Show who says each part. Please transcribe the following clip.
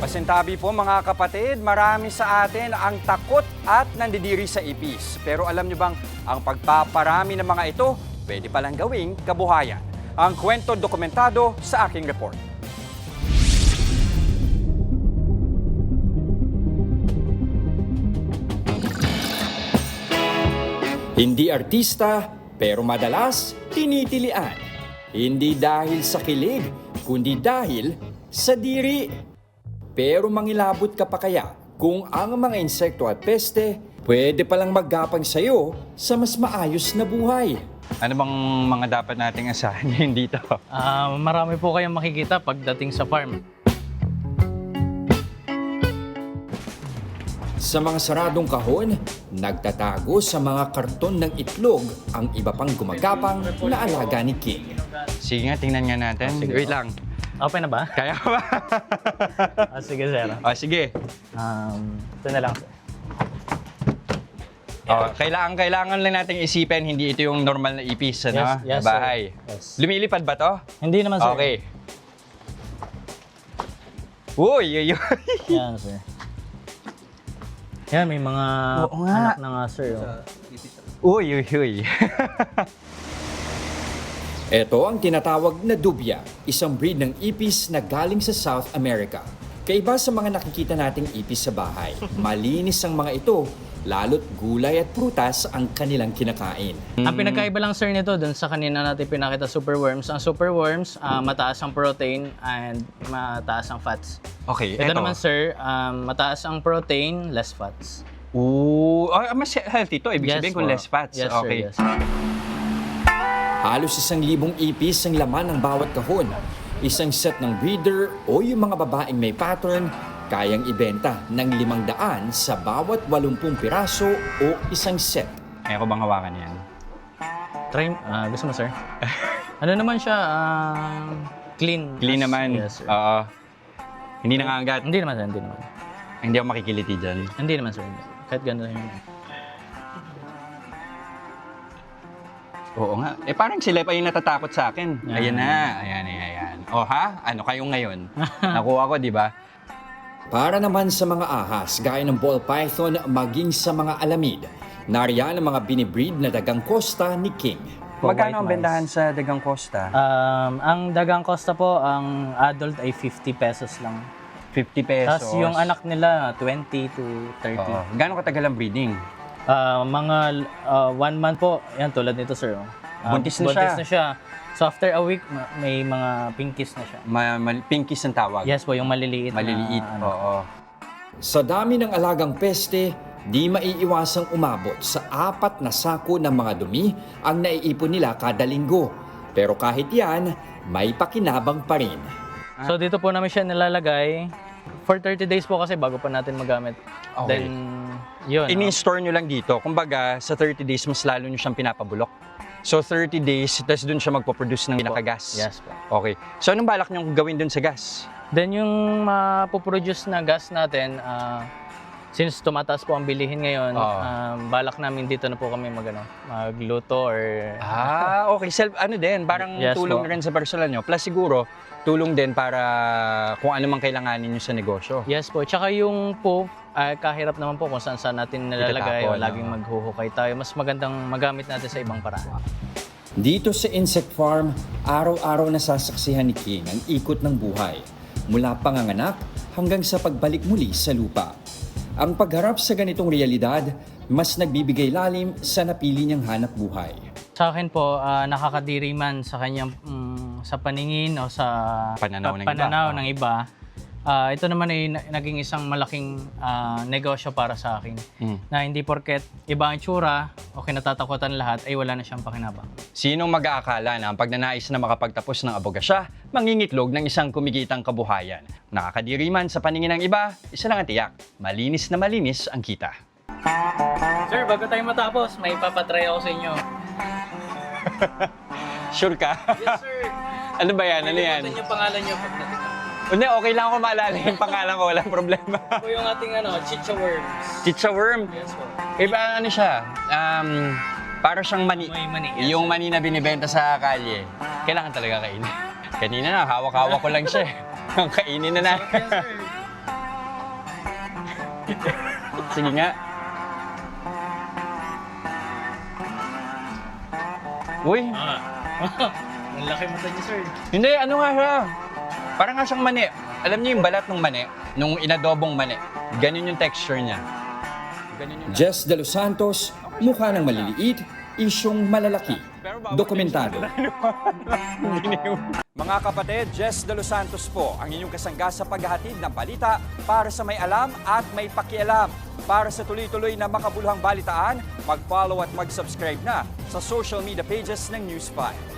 Speaker 1: Pasintabi po mga kapatid, marami sa atin ang takot at nandidiri sa ipis. Pero alam niyo bang ang pagpaparami ng mga ito, pwede palang gawing kabuhayan? Ang kwento dokumentado sa aking report. Hindi artista, pero madalas tinitilian. Hindi dahil sa kilig, kundi dahil sa diri. Pero mangilabot ka pa kaya kung ang mga insekto at peste pwede palang maggapang sa'yo sa mas maayos na buhay? Ano bang mga dapat nating asahan dito?
Speaker 2: Marami po kayong makikita pagdating sa farm.
Speaker 1: Sa mga saradong kahon, nagtatago sa mga karton ng itlog ang iba pang gumagapang na alaga ni King. Sige nga, tingnan nga natin. Wait lang.
Speaker 2: Open na ba?
Speaker 1: Kaya ba?
Speaker 2: Sige, sir.
Speaker 1: Sige.
Speaker 2: Ito na lang, sir.
Speaker 1: Kailangan lang nating isipin, hindi ito yung normal na ipis na
Speaker 2: Yes,
Speaker 1: bahay.
Speaker 2: sir. Yes.
Speaker 1: Lumilipad ba to?
Speaker 2: Hindi naman, sir.
Speaker 1: Okay. Uy.
Speaker 2: Yan, sir. Yan, may mga
Speaker 1: Oo nga.
Speaker 2: anak na nga, sir.
Speaker 1: Uy. Ito ang tinatawag na dubya, isang breed ng ipis na galing sa South America. Kaiba sa mga nakikita nating ipis sa bahay, malinis ang mga ito, lalo't gulay at prutas ang kanilang kinakain.
Speaker 2: Ang pinagkaiba lang, sir, nito dun sa kanina natin pinakita superworms. Ang superworms, mataas ang protein and mataas ang fats.
Speaker 1: Okay,
Speaker 2: Ito naman, sir, mataas ang protein, less fats.
Speaker 1: Mas healthy to. Ibig sabihin kung
Speaker 2: po.
Speaker 1: less fats.
Speaker 2: Yes,
Speaker 1: Okay.
Speaker 2: sir. Yes.
Speaker 1: Halos 1,000 ipis ang laman ng bawat kahon. Isang set ng breeder o yung mga babaeng may pattern, kayang ibenta ng 500 sa bawat 80 piraso o isang set. Kaya ko bang hawakan yan?
Speaker 2: Try, gusto mo, sir? Ano naman siya, clean.
Speaker 1: Clean naman.
Speaker 2: Yes, sir.
Speaker 1: Hindi nangangagat.
Speaker 2: Hindi naman, sir. Hindi naman.
Speaker 1: Hindi ako makikiliti dyan.
Speaker 2: Hindi naman, sir. Kahit gano'n yun.
Speaker 1: Oo nga. Parang sila pa yung natatakot sa akin.
Speaker 2: Yan.
Speaker 1: Ayan na. Ayan. Ano kayong ngayon? Nakuha ko, di ba? Para naman sa mga ahas, gaya ng ball python, maging sa mga alamid, nariyan ang mga binibreed na dagang kosta ni King. Magkano ang bentahan sa dagang kosta?
Speaker 2: Ang dagang costa po, ang adult ay 50 pesos lang.
Speaker 1: 50 pesos.
Speaker 2: Tapos yung anak nila, 20 to 30.
Speaker 1: Oo. Gano'ng katagal ang breeding?
Speaker 2: Mga 1 month po, yan tulad nito, sir.
Speaker 1: Buntis na
Speaker 2: buntis
Speaker 1: siya.
Speaker 2: na siya. So after a week, may mga pinkies na siya.
Speaker 1: Pinkies ang tawag?
Speaker 2: Yes po, yung maliliit.
Speaker 1: Maliliit,
Speaker 2: na,
Speaker 1: oo. Sa dami ng alagang peste, di maiiwasang umabot sa 4 na sako ng mga dumi ang naiipon nila kada linggo. Pero kahit yan, may pakinabang pa rin.
Speaker 2: So dito po namin siya nilalagay for 30 days po kasi bago pa natin magamit.
Speaker 1: Okay.
Speaker 2: Then, yun.
Speaker 1: Ini-store nyo lang dito. Kumbaga, sa 30 days, mas lalo nyo siyang pinapabulok. So 30 days, tapos dun siya magpo-produce ng pinakagas.
Speaker 2: Yes po.
Speaker 1: Okay. So anong balak nyo gawin dun sa gas?
Speaker 2: Then yung mapoproduce na gas natin, since tumataas po ang bilihin ngayon, balak namin dito na po kami magluto or...
Speaker 1: Okay. Parang
Speaker 2: Yes,
Speaker 1: tulong
Speaker 2: po.
Speaker 1: na rin sa personal nyo. Plus siguro, tulong din para kung ano mang kailanganin nyo sa negosyo.
Speaker 2: Yes po. Tsaka yung poop, kahirap naman po kung saan natin nilalagay o
Speaker 1: Itatapon,
Speaker 2: laging maghuhukay tayo. Mas magandang magamit natin sa ibang paraan.
Speaker 1: Dito sa insect farm, araw-araw nasasaksihan ni King ang ikot ng buhay. Mula panganganak hanggang sa pagbalik muli sa lupa. Ang pagharap sa ganitong realidad, mas nagbibigay lalim sa napili niyang hanap buhay.
Speaker 2: Sa akin po, nakakadiri man sa kanyang sa paningin o sa
Speaker 1: Pananaw ng iba.
Speaker 2: ng iba. Ito naman ay naging isang malaking negosyo para sa akin. Na hindi porket iba ang tsura o kinatatakutan lahat ay wala na siyang pakinabang.
Speaker 1: Sinong mag-aakala na ang pagnanais na makapagtapos ng abogasya, mangingitlog ng isang kumikitang kabuhayan? Nakakadiri man sa paningin ng iba, isa lang ang tiyak, malinis na malinis ang kita.
Speaker 2: Sir, bago tayo matapos, may papatry ako sa inyo.
Speaker 1: Sure ka?
Speaker 2: Yes, sir.
Speaker 1: Ano ba yan? Ano yan?
Speaker 2: Ito yung pangalan niyo pag natin.
Speaker 1: Hindi, okay lang ako maalala yung pangalan ko, walang problema.
Speaker 2: Ito yung ating chicha worms.
Speaker 1: Chicha worm.
Speaker 2: Yes po.
Speaker 1: Iba ano siya? Para siyang mani.
Speaker 2: May mani, yes.
Speaker 1: Yung mani na binibenta sa kalye. Kailangan talaga kainin. Kanina na, hawak-hawak ko lang siya. Kainin na na.
Speaker 2: Yes, sir.
Speaker 1: Sige nga. Uy,
Speaker 2: Ang laki mata niyo, sir.
Speaker 1: hindi, ano nga siya? Parang nga siyang mani. Alam niyo yung balat ng mani? Nung inadobong mani. Ganun yung texture niya. Jess De Los Santos, mukha ng maliliit, isyong malalaki. Dokumentado. Mga kapatid, Jess De Los Santos po, ang inyong kasangga sa paghahatid ng balita para sa may alam at may pakialam. Para sa tuloy-tuloy na makabuluhang balitaan, mag-follow at mag-subscribe na sa social media pages ng News 5.